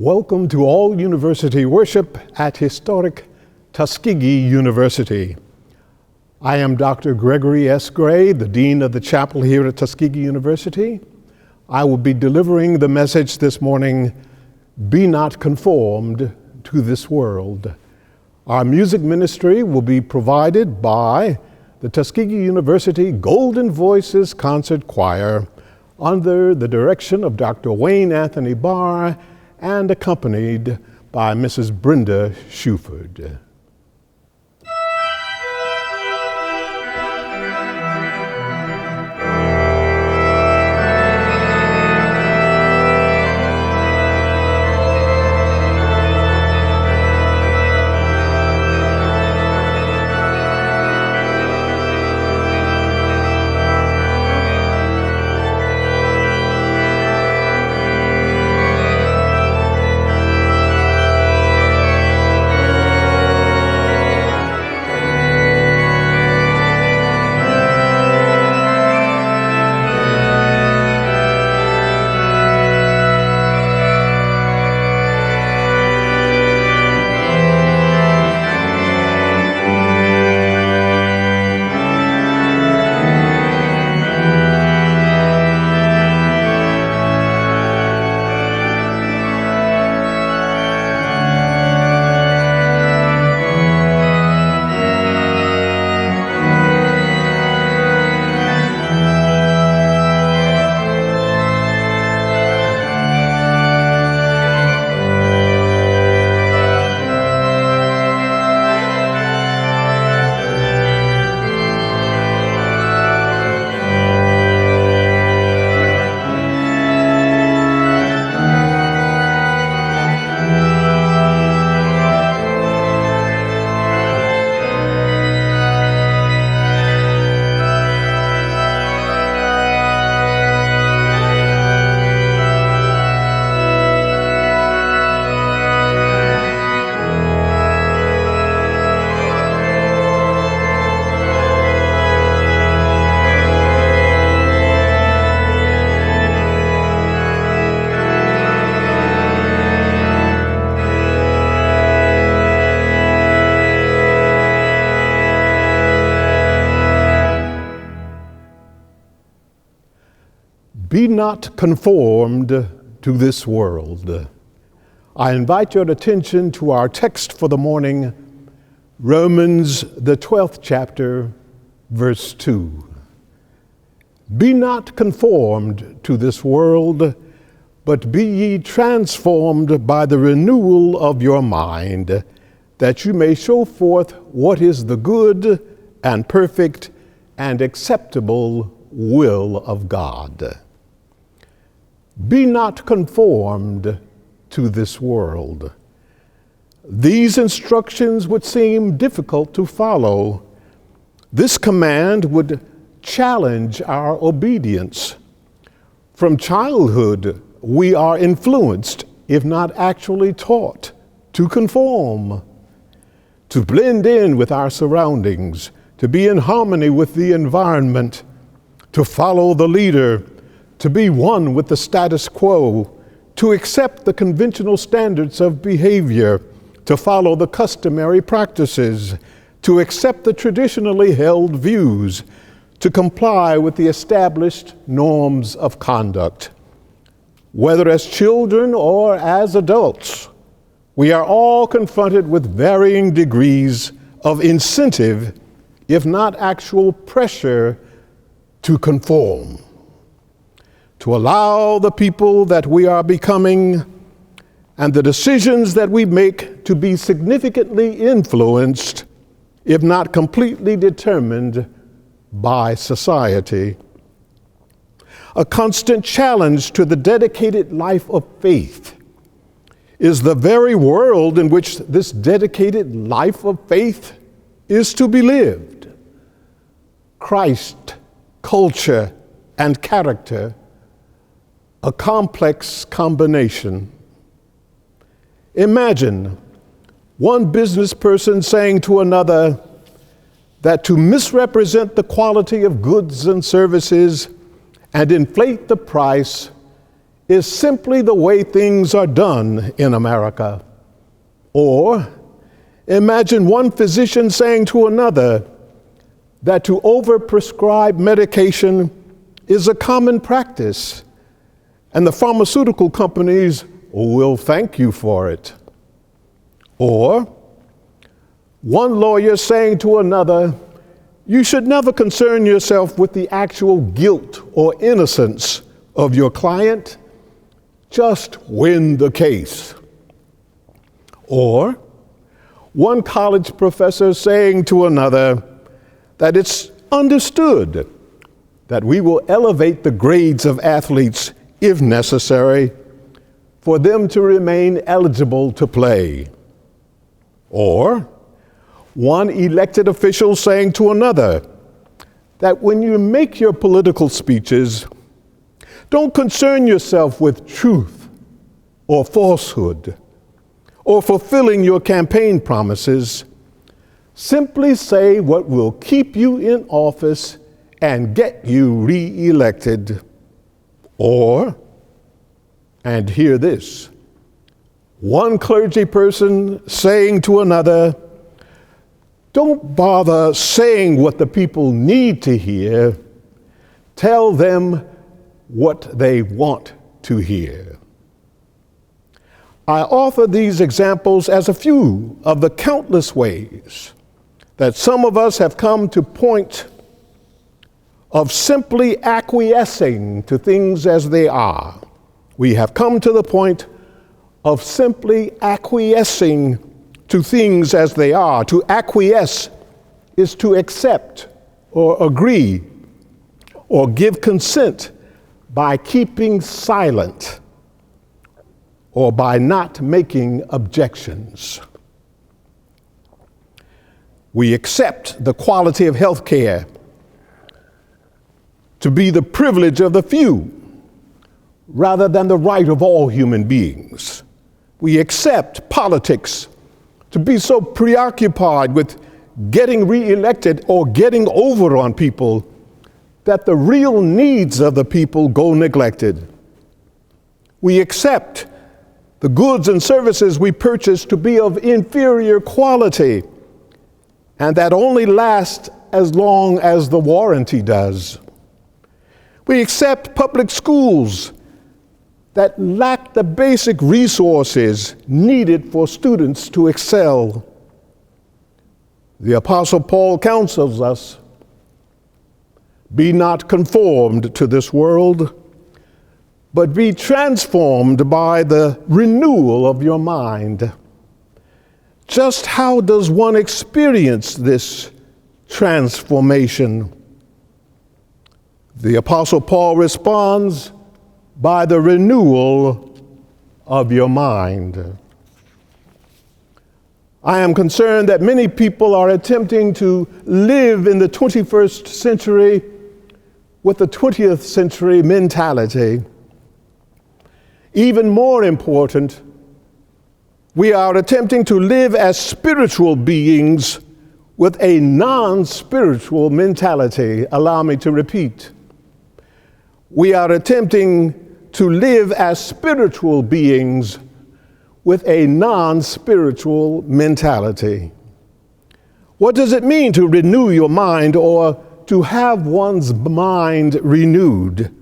Welcome to all university worship at historic Tuskegee University. I am Dr. Gregory S. Gray, the Dean of the Chapel here at Tuskegee University. I will be delivering the message this morning, Be Not Conformed to This World. Our music ministry will be provided by the Tuskegee University Golden Voices Concert Choir under the direction of Dr. Wayne Anthony Barr and accompanied by Mrs. Brenda Shuford. Be not conformed to this world. I invite your attention to our text for the morning, Romans, the 12th chapter, verse 2. Be not conformed to this world, but be ye transformed by the renewal of your mind, that you may show forth what is the good and perfect and acceptable will of God. Be not conformed to this world. These instructions would seem difficult to follow. This command would challenge our obedience. From childhood, we are influenced, if not actually taught, to conform, to blend in with our surroundings, to be in harmony with the environment, to follow the leader, to be one with the status quo, to accept the conventional standards of behavior, to follow the customary practices, to accept the traditionally held views, to comply with the established norms of conduct. Whether as children or as adults, we are all confronted with varying degrees of incentive, if not actual pressure, to conform, to allow the people that we are becoming and the decisions that we make to be significantly influenced, if not completely determined, by society. A constant challenge to the dedicated life of faith is the very world in which this dedicated life of faith is to be lived. Christ, culture, and character, a complex combination. Imagine one business person saying to another that to misrepresent the quality of goods and services and inflate the price is simply the way things are done in America. Or imagine one physician saying to another that to overprescribe medication is a common practice, and the pharmaceutical companies will thank you for it. Or one lawyer saying to another, you should never concern yourself with the actual guilt or innocence of your client, just win the case. Or one college professor saying to another that it's understood that we will elevate the grades of athletes if necessary for them to remain eligible to play. Or one elected official saying to another that when you make your political speeches, don't concern yourself with truth or falsehood or fulfilling your campaign promises. Simply say what will keep you in office and get you re-elected. Or, and hear this, one clergy person saying to another, don't bother saying what the people need to hear. Tell them what they want to hear. I offer these examples as a few of the countless ways that some of us have come to point of simply acquiescing to things as they are. We have come to the point of simply acquiescing to things as they are. To acquiesce is to accept or agree or give consent by keeping silent or by not making objections. We accept the quality of health care to be the privilege of the few rather than the right of all human beings. We accept politics to be so preoccupied with getting reelected or getting over on people that the real needs of the people go neglected. We accept the goods and services we purchase to be of inferior quality and that only last as long as the warranty does. We accept public schools that lack the basic resources needed for students to excel. The Apostle Paul counsels us, be not conformed to this world, but be transformed by the renewal of your mind. Just how does one experience this transformation? The Apostle Paul responds, by the renewal of your mind. I am concerned that many people are attempting to live in the 21st century with the 20th century mentality. Even more important, we are attempting to live as spiritual beings with a non-spiritual mentality. Allow me to repeat. We are attempting to live as spiritual beings with a non-spiritual mentality. What does it mean to renew your mind or to have one's mind renewed?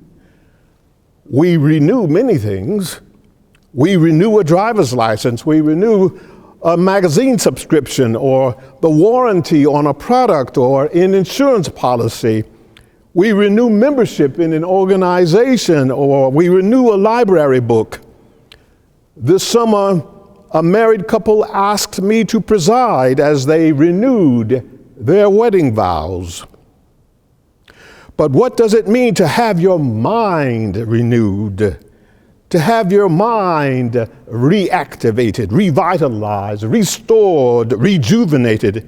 We renew many things. We renew a driver's license. We renew a magazine subscription or the warranty on a product or an insurance policy. We renew membership in an organization, or we renew a library book. This summer, a married couple asked me to preside as they renewed their wedding vows. But what does it mean to have your mind renewed? To have your mind reactivated, revitalized, restored, rejuvenated?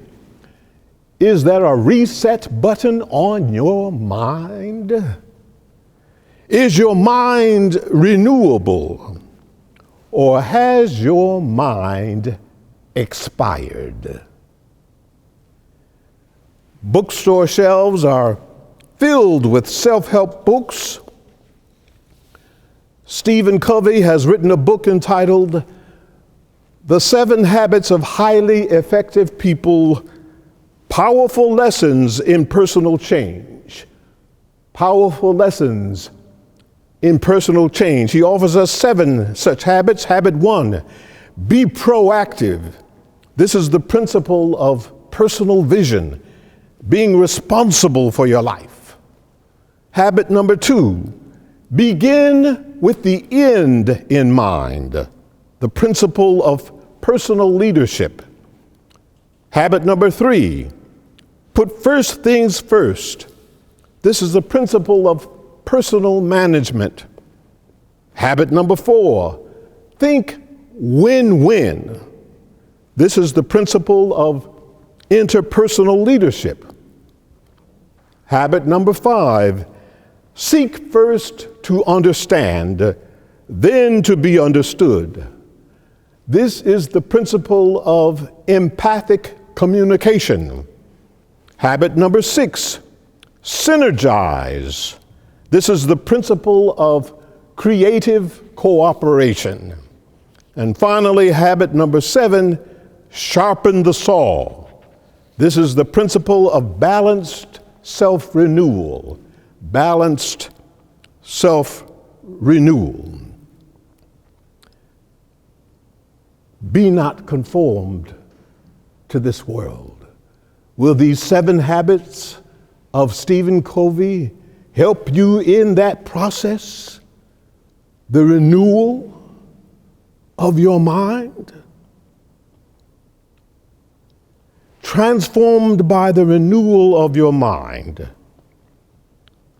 Is there a reset button on your mind? Is your mind renewable? Or has your mind expired? Bookstore shelves are filled with self-help books. Stephen Covey has written a book entitled The 7 Habits of Highly Effective People, Powerful Lessons in Personal Change. Powerful lessons in personal change. He offers us 7 such habits. Habit 1, be proactive. This is the principle of personal vision, being responsible for your life. Habit number 2, begin with the end in mind, the principle of personal leadership. Habit number 3, put first things first. This is the principle of personal management. Habit number 4, think win-win. This is the principle of interpersonal leadership. Habit number 5, seek first to understand, then to be understood. This is the principle of empathic communication. Habit number 6, synergize. This is the principle of creative cooperation. And finally, habit number 7, sharpen the saw. This is the principle of balanced self-renewal. Balanced self-renewal. Be not conformed to this world. Will these 7 habits of Stephen Covey help you in that process? The renewal of your mind? Transformed by the renewal of your mind.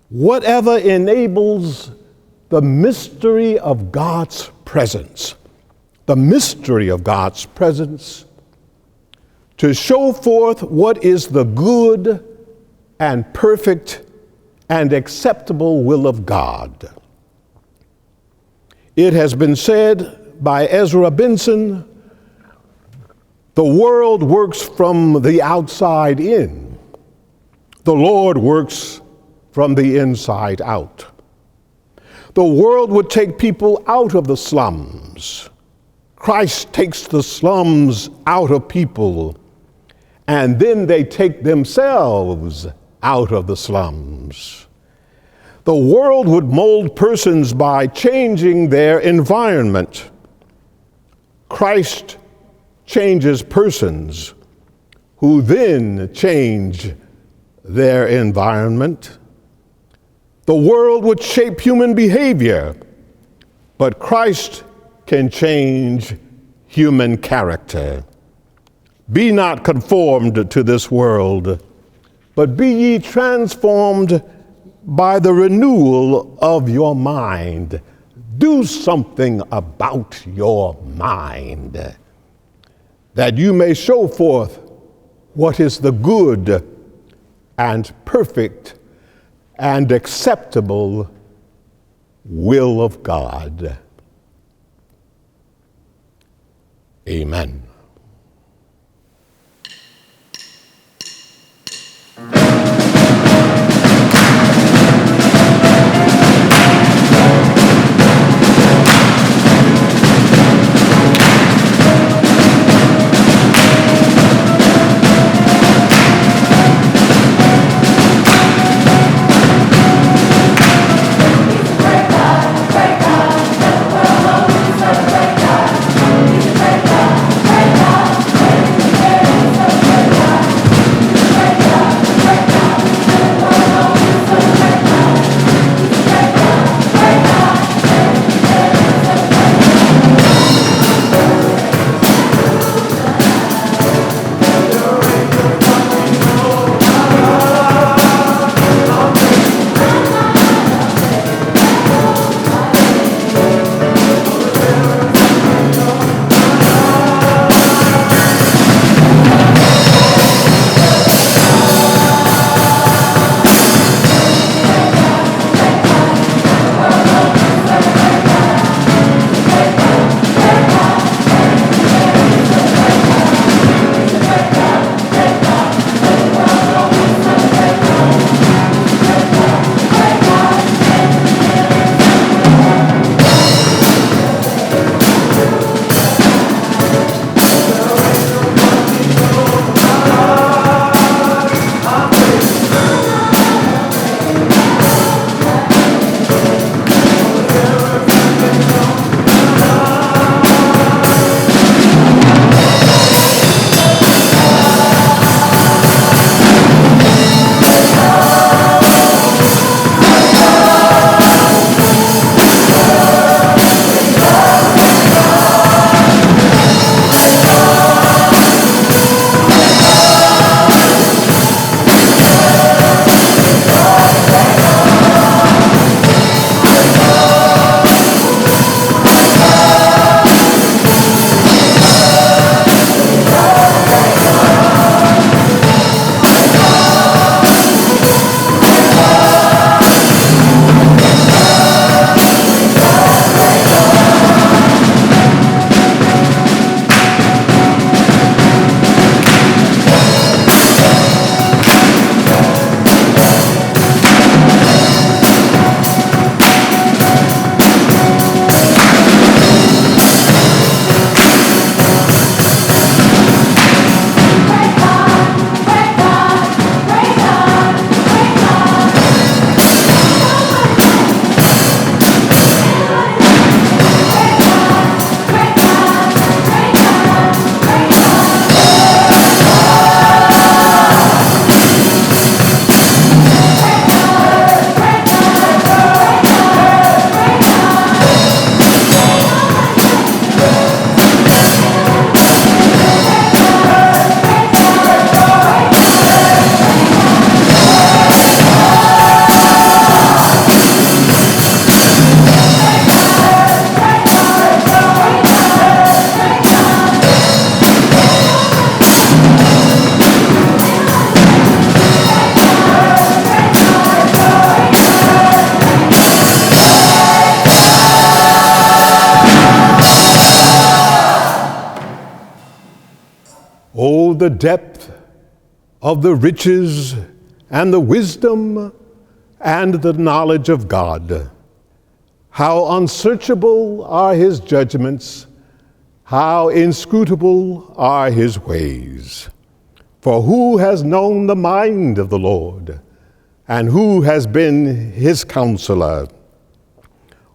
Whatever enables the mystery of God's presence, the mystery of God's presence, to show forth what is the good and perfect and acceptable will of God. It has been said by Ezra Benson, the world works from the outside in. The Lord works from the inside out. The world would take people out of the slums. Christ takes the slums out of people, and then they take themselves out of the slums. The world would mold persons by changing their environment. Christ changes persons who then change their environment. The world would shape human behavior, but Christ can change human character. Be not conformed to this world, but be ye transformed by the renewal of your mind. Do something about your mind, that you may show forth what is the good and perfect and acceptable will of God. Amen. Great the depth of the riches and the wisdom and the knowledge of God. How unsearchable are his judgments, how inscrutable are his ways. For who has known the mind of the Lord, and who has been his counselor?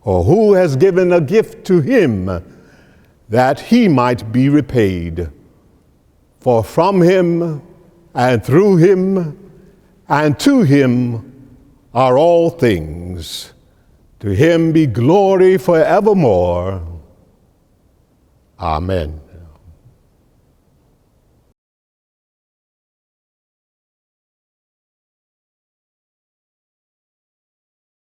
Or who has given a gift to him that he might be repaid? For from him and through him and to him are all things. To him be glory forevermore. Amen.